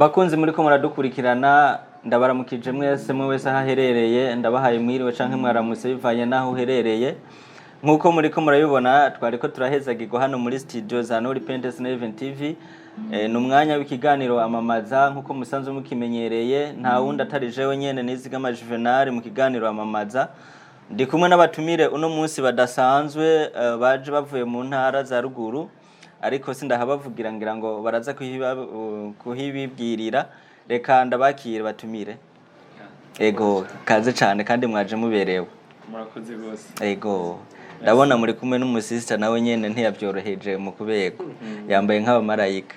Bakunzi muri ko muradukurikirana ndabaramukije mwese wese ahaherereye ndabahaye mwiriwe canke mwaramutse bivanye naho uherereye nkuko muri ko murabibona twariko turahezagirwa hano muri studio za No Repentance Event TV numwanya w'ikiganiro amamaza nkuko musanzwe mukimenyereye nta wundi atari jewe nyene Nizigama Juvenal mu kiganiro amamaza ndi kumwe n'abatumire uno munsi badasanzwe baje bavuye mu ntara za ruguru ariko sindahabavugira ngira ngo baraza kuhibibwirira reka ndabakire batumire ego kaze cyane kandi mwaje muberewe murakoze gose ego ndabona muri kumwe n'umusista nawe nyene ntiyabyoroheje mu kubego yambaye nk'abamarayika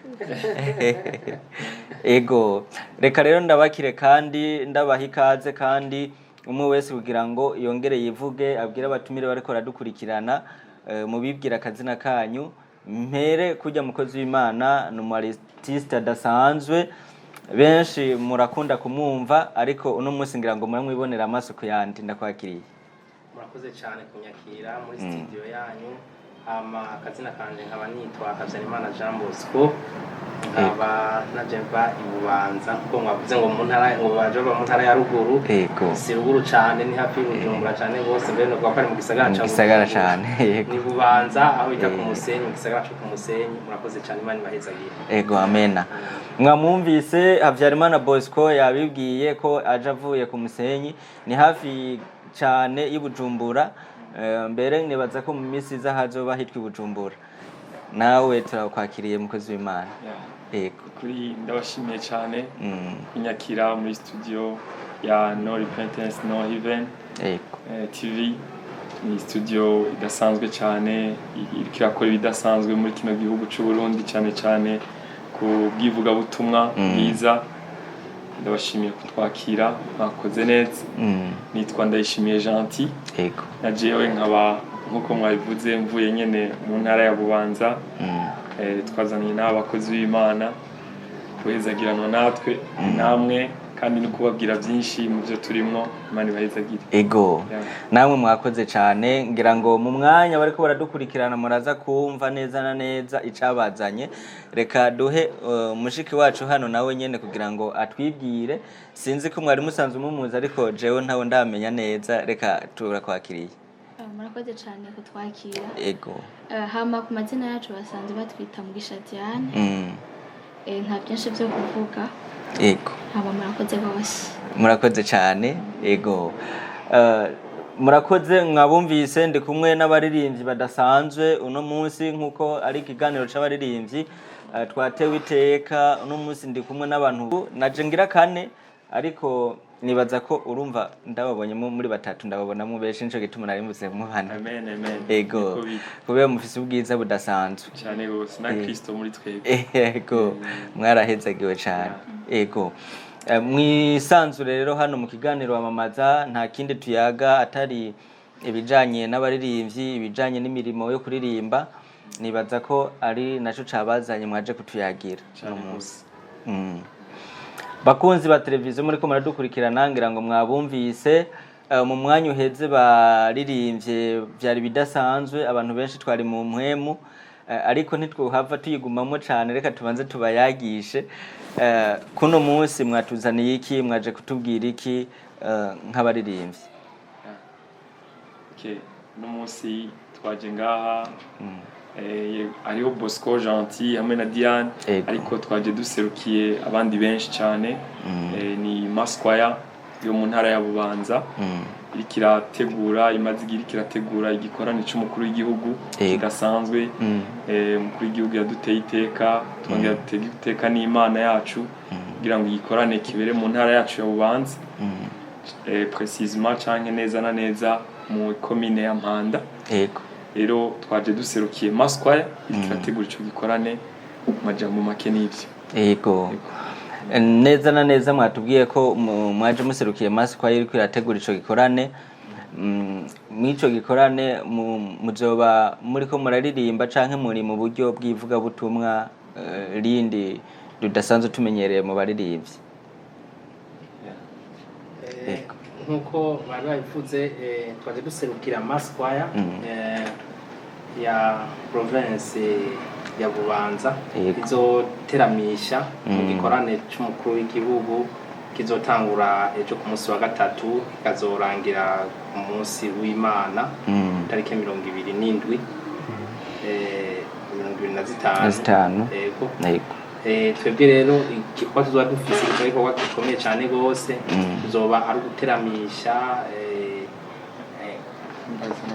ego reka rero ndabakire kandi ndabahikaze kandi umwe wese kugira ngo yongere yivuge abwira abatumire bariko radukurikirana mubibwira akazina kanyu mpere kujya mukozi w'Imana n'umartiste adasanzwe benshi murakunda kumwumva ariko uno munsi ngira ngo muramwibonera amaso ku yandi ndakwakiriye murakoze cyane kunyakira muri studio yanyu akazina kanje nkaba nitwa Habyarimana Jean Bosco nkaba najemba Bubanza kuko mwavuze ngo mu ntara ngo baje mu ntara ya ruguru si ruguru cyane ni hafi y'Ubujumbura cyane bose mbere no kwari mu gisagara cyane ni Bubanza aho bita ku Musenyi mu gisagara cyo ku Musenyi murakoze cyane Imana ibahezagiye ego amena mwamwumvise Habyarimana Bosco yabibwiye ko aje avuye ku Musenyi ni hafi cyane y'Ubujumbura mbere nibaza ko mu minsi iza hazoba hitwa Bujumbura nawe turakwakiriye mukozi w'Imana ego kuri ndabashimiye cyane kunyakira muri studio ya No Repentance No Event TV ni studio idasanzwe cyane ikirakora ibidasanzwe muri kino gihugu cy'u Burundi cyane ku bwivuga butumwa bwiza ndabashimiye kutwakira mwakoze neza nitwa Ndayishimiye Gentil ego najewe nkaba nkuko mwabivuze mvuye nyene mu ntara ya Bubanza twazanye n'abakozi b'Imana kuhezagirana natwe namwe kandi no kubabwira byinshi mu byo turimo Imana ibahezagire ego namwe mwakoze cyane ngira ngo mu mwanya bariko baradukurikirana muraza kumva neza na neza icabazanye reka duhe mushiki wacu hano nawe nyene kugira ngo atwibwire sinzi ko mwari musanzwe mumuza ariko jewe ntawe ndamenya neza reka turakwakiriye murakoze cyane kutwakira ego hama ku mazina yacu basanzwe batwita Mugisha Diane nta byinshi byo kuvuga ego hama murakoze bose murakoze cyane ego murakoze mwabumvise ndi kumwe n'abaririmbyi badasanzwe uno munsi nkuko ari ikiganiro c'abaririmbyi twatewe iteka uno munsi ndi kumwe n'abantu naje ngira kane ariko nibaza ko urumva ndababonye muri batatu ndababona mu benshi nico gituma narimutse mu bana amen ego kubera mufise ubwiza budasanzwe cyane gose na Kristo muri twebwe ego mwarahezagiwe cyane ego mwisanzure rero hano mu kiganiro amamaza nta kindi tuyaga atari ibijanye n'abaririmbyi ibijanye n'imirimo yo kuririmba nibaza ko ari naco cabazanye mwaje kutuyagira no munsi bakunzi ba televiziyo muri ko muradukurikirana ngira ngo mwabumvise mu mwanya uheze baririmbye byari bidasanzwe abantu benshi twari mu mpwemu ariko ntitwuhava tuyigumamo cyane reka tubanze tubayagishe kuno munsi mwatuzaniye iki mwaje kutubwira iki nk'abaririmbyi no munsi twaje ngaha ariho Bosco Gentil hamwe na Diane ariko twaje duserukiye abandi benshi cyane ni Masquaya yo mu ntara ya Bubanza irikirategura kirategura igikorane cy'umukuru w'igihugu kidasanzwe umukuru w'igihugu yaduteye iteka twongera dutega iteka n'Imana yacu kugira ngo igikorane kibere mu ntara yacu ya Bubanza precisement canke neza na neza mu commune ya Mpanda rero twaje duserukiye Masquaya ikirategura ico gikorane majambo make n'ivyo ego neza na neza mwatubwiye ko mwaje muserukiye Masquaya iri kwirategura ico gikorane mwico gikorane muzoba muri ko muraririmba canke muri mu buryo bw'ivuga butumwa rindi rudasanzwe tumenyereye mu baririmbyi nkuko bari babivuze twaje duserukira Masquaya ya province ya Bubanza izoteramisha mu gikorane c'umukuru w'igihugu kizotangura ejo ku munsi wa gatatu kikazorangira ku munsi w'Imana tariki 27 25 yego twebwe rero igikorwa tuzoba dufise igikorwa gikomeye cyane gose tuzoba ari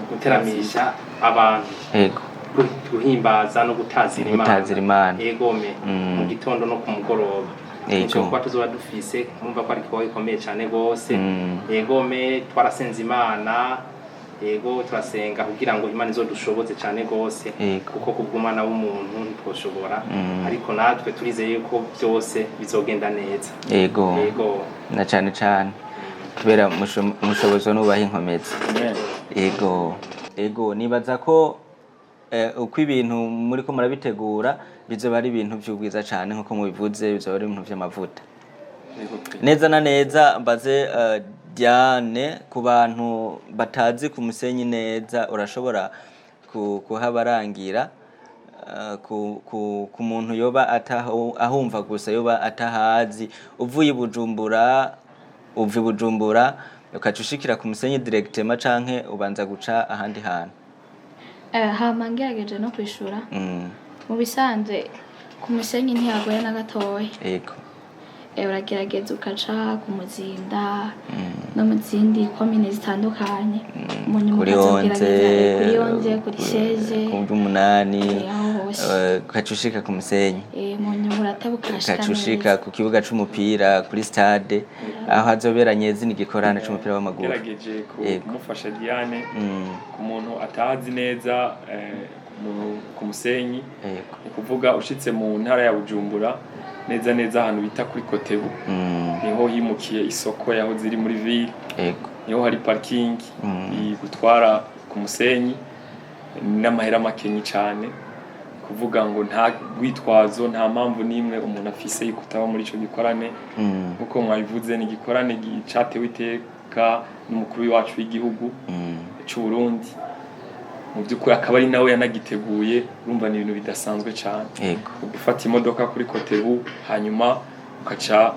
guteramisha abantu yego guhimbaza no gutazira Imana yegome mu gitondo no ku mugoroba igikorwa tuzoba dufise mumva ko ari igikorwa gikomeye cyane gose yegome twarasenze Imana yego turasenga kugira ngo Imana izodushoboze cyane gose kuko kubw'umwana w'umuntu ntitwoshobora ariko natwe turizeye ko byose bizogenda neza yego na cyane kubera umushobozo nubaha inkomezi yego nibaza ko uko ibintu muri ko murabitegura bizoba ari ibintu by'ubwiza cyane nkuko mubivuze bizoba ari ibintu by'amavuta neza na neza mbaze Diane ku bantu batazi ku Musenyi neza urashobora kuhabarangira ku muntu yoba ahumva gusa yoba atahazi uvuye Bujumbura ukacushikira ku Musenyi directement canke ubanza guca ahandi hantu hamangerageje no kwishura mu bisanzwe ku Musenyi ntiyagoye na gatoya yego uragerageza ukaca ku Muzinda no mu zindi komine zitandukanye kuri Onze kuri Sheze ku Umunani ukacushika ku Musenyi mu nyuma ukacushika ku kibuga c'umupira kuri stade aho hazoberanye zini gikorane c'umupira w'amaguru gerageje kumufasha Diane ku muntu atazi neza ku Musenyi kuvuga ushitse mu ntara ya Bujumbura neza ahantu bita kuri Kotebu niho himukiye isoko yaho ziri muri ville niho hari parking igutwara ku Musenyi n'amahera makenyi cyane kuvuga ngo nta gwitwazo nta mpamvu nimwe umuntu afise yikutaba muri ico gikorane kuko mwabivuze ni gikorane gicatewe iteka n'umukuru wacu w'igihugu cy'u Burundi mu byukuri akaba ari nawe yanagiteguye urumva ni ibintu bidasanzwe cyane gufata imodoka kuri Kotebu hanyuma ukaca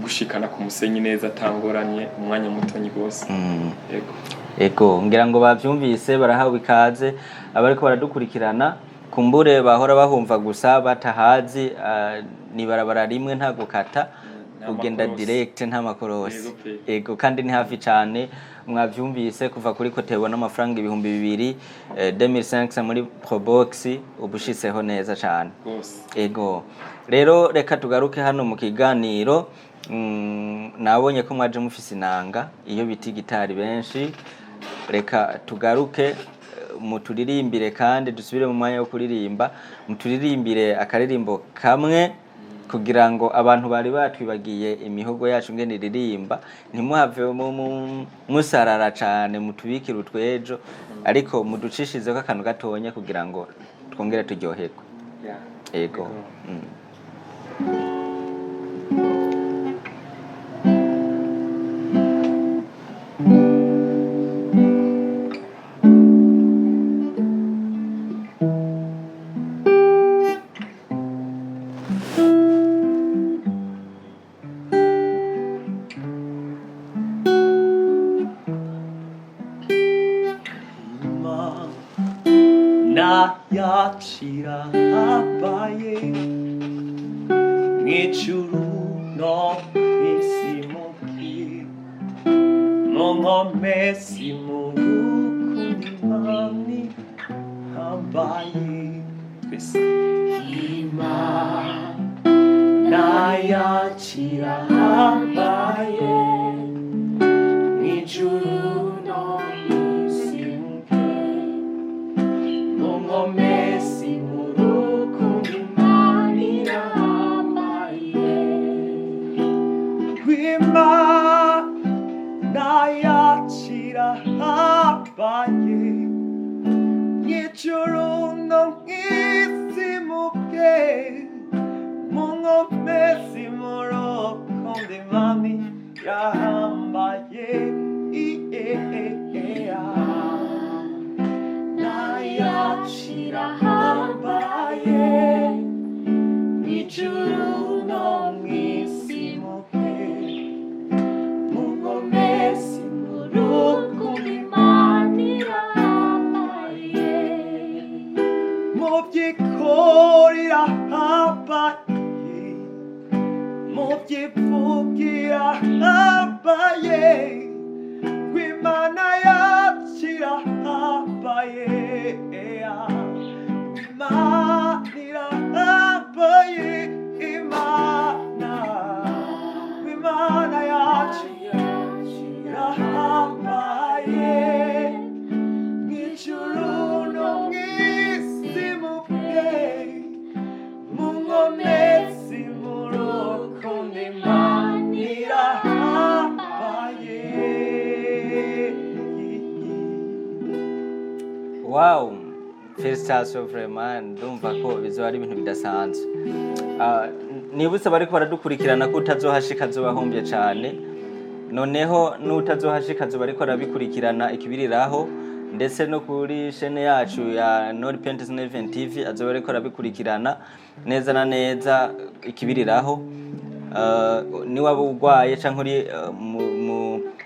gushikana ku Musenyi neza atangoranye umwanya mutonyi gose yego ngira ngo bavyumvise barahawe ikaze abariko baradukurikirana kumbure bahora bahumva gusa batahazi ni barabara rimwe nta gukata ugenda direct nta makorosi yego kandi ni hafi cyane mwavyumvise kuva kuri Kotebu n'amafaranga 2000 2500 muri Probox ubushiseho neza cyane yego rero reka tugaruke hano mu kiganiro nabonye ko mwaje mufise inanga iyo biti gitari benshi reka tugaruke muturirimbire kandi dusubire mu mwanya wo kuririmba muturirimbire akaririmbo kamwe kugira ngo abantu bari batwibagiye imihogo yacu ngene ririmba ntimuhave musarara cyane mutubikira utwejo ariko muducishize ko akantu gatonya kugira ngo twongere turyoherwe yego yachira abaye ngechuru no isimuki no mesimu kunimani abaye ima na yachira abaye ngechuru no Mesi muruku imani namaye Wima na yachira habaye Nichuru no isimuke Mungo mesi muruku imani namaye Yachira habaye ijuru no mw'isi muke munkomezi mu rukundo Imana irahambaye mu by'ikora irahambaye mu by'ivugira irahambaye Imana yacu irahambaye Imana irahambaye Imana yacu irahambaye mw'ijuru no mw'isi muke munkomezi mu rukundo Imana irahambaye. Wow, félicitations vraiment, ndumva ko bizoba ari ibintu bidasanzwe. Nibutse bariko baradukurikirana ko utazohashika azobahombye cyane, noneho n'utazohashika azoba ariko arabikurikirana ikibiriraho, ndetse no kuri chaîne yacu ya No Repentance Event TV azoba ariko arabikurikirana neza na neza ikibiriraho. Niwaba urwaye canke uri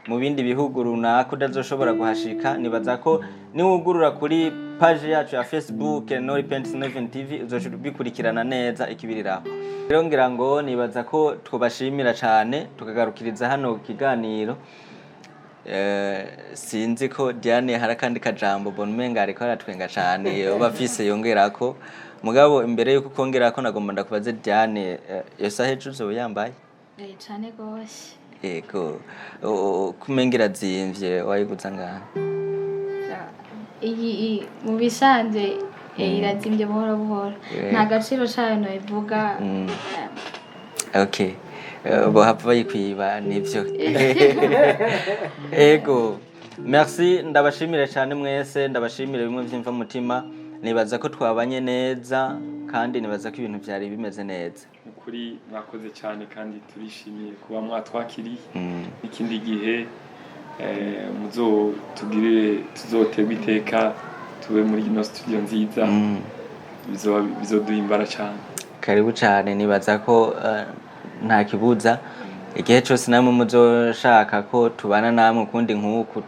mu bindi bihugu runaka udazoshobora guhashika, nibaza ko niwugurura kuri page yacu ya Facebook No Repentance Event TV uzobikurikirana neza ikibiriraho. Rero ngira ngo nibaza ko twobashimira cyane tukagarukiriza hano kiganiro. Sinzi ko Diane hari kandi kajambo Bonmenga ariko aratwenga cyane bafise yongerako, mugabo imbere yuko kongerako nagomba ndakubaze Diane, yosa hejo uzoyambaye cyane gose. Ego kumengira zimvye wayiguza ngaha iyi mu bisanzwe irazimvye buhoro buhoro, nta gaciro cayo no ivuga. Okay, bohava bayikwiba nivyo. Ego, merci, ndabashimire cyane mwese, ndabashimire bimwe vyimva mutima, nibaza ko twabanye neza kandi nibaza ko ibintu byari bimeze neza. Ukuri mwakoze cyane kandi turishimiye kuba mwatwakiriye. Ikindi gihe tuzoterwa iteka tube muri ino studio nziza, bizoduha imbara cyane. Karibu cyane, nibaza ko nta kibuza igihe cyose namwe muzoshaka ko tubana namwe kundi nk'uku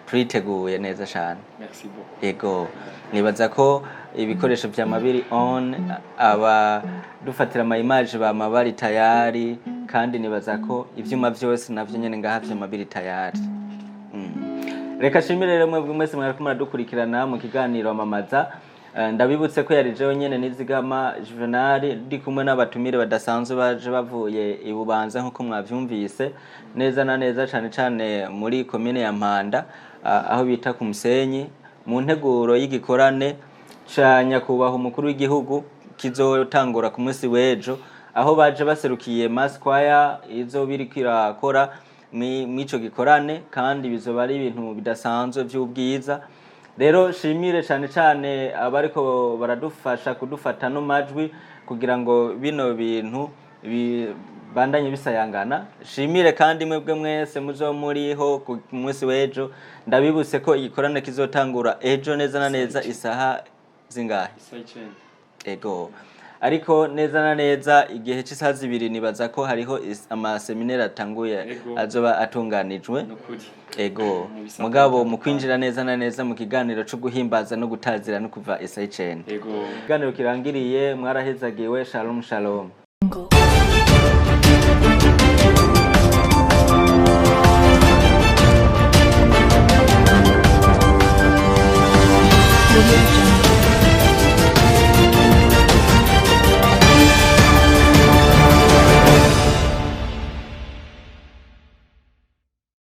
turiteguye neza cyane. Merci beaucoup. Ego, nibaza ko ibikoresho vya mabiri on aba dufatira ama image ba mabari tayari, kandi nibaza ko ivyuma byose navyo nyene ngaha vya mabiri tayari. Reka shimire rero mwebwe mwese mwariko muradukurikirana mu kiganiro AMAMAZA. Ndabibutse ko yari jewe nyene Nizigama Juvenal ndi kumwe n'abatumire badasanzwe baje bavuye i Bubanza nkuko mwavyumvise neza na neza cyane muri commune ya Mpanda, aho bita ku Musenyi, mu nteguro y'igikorane ca nyakubahwa umukuru w'igihugu kizotangura ku munsi w'ejo, aho baje baserukiye mass choir izo biriko irakora mwico gikorane, kandi bizoba ari ibintu bidasanzwe by'ubwiza. Rero shimire cyane abariko baradufasha kudufata no majwi kugira ngo bino bintu bandanye bisayangana. Shimire kandi mwebwe mwese muzo muriho ku munsi w'ejo. Ndabibutse ko igikorane kizotangura ejo neza na neza isaha zingahe? Ego, ariko neza na neza igihe cy'isaha 2 nibaza ko hariho ama seminaire atanguye azoba atunganijwe. Ego, mugabo mu kwinjira neza na neza mu kiganiro cyo guhimbaza no gutazira no kuva SHN. Ego, kiganiro kirangiriye, mwarahezagiwe. Shalom shalom.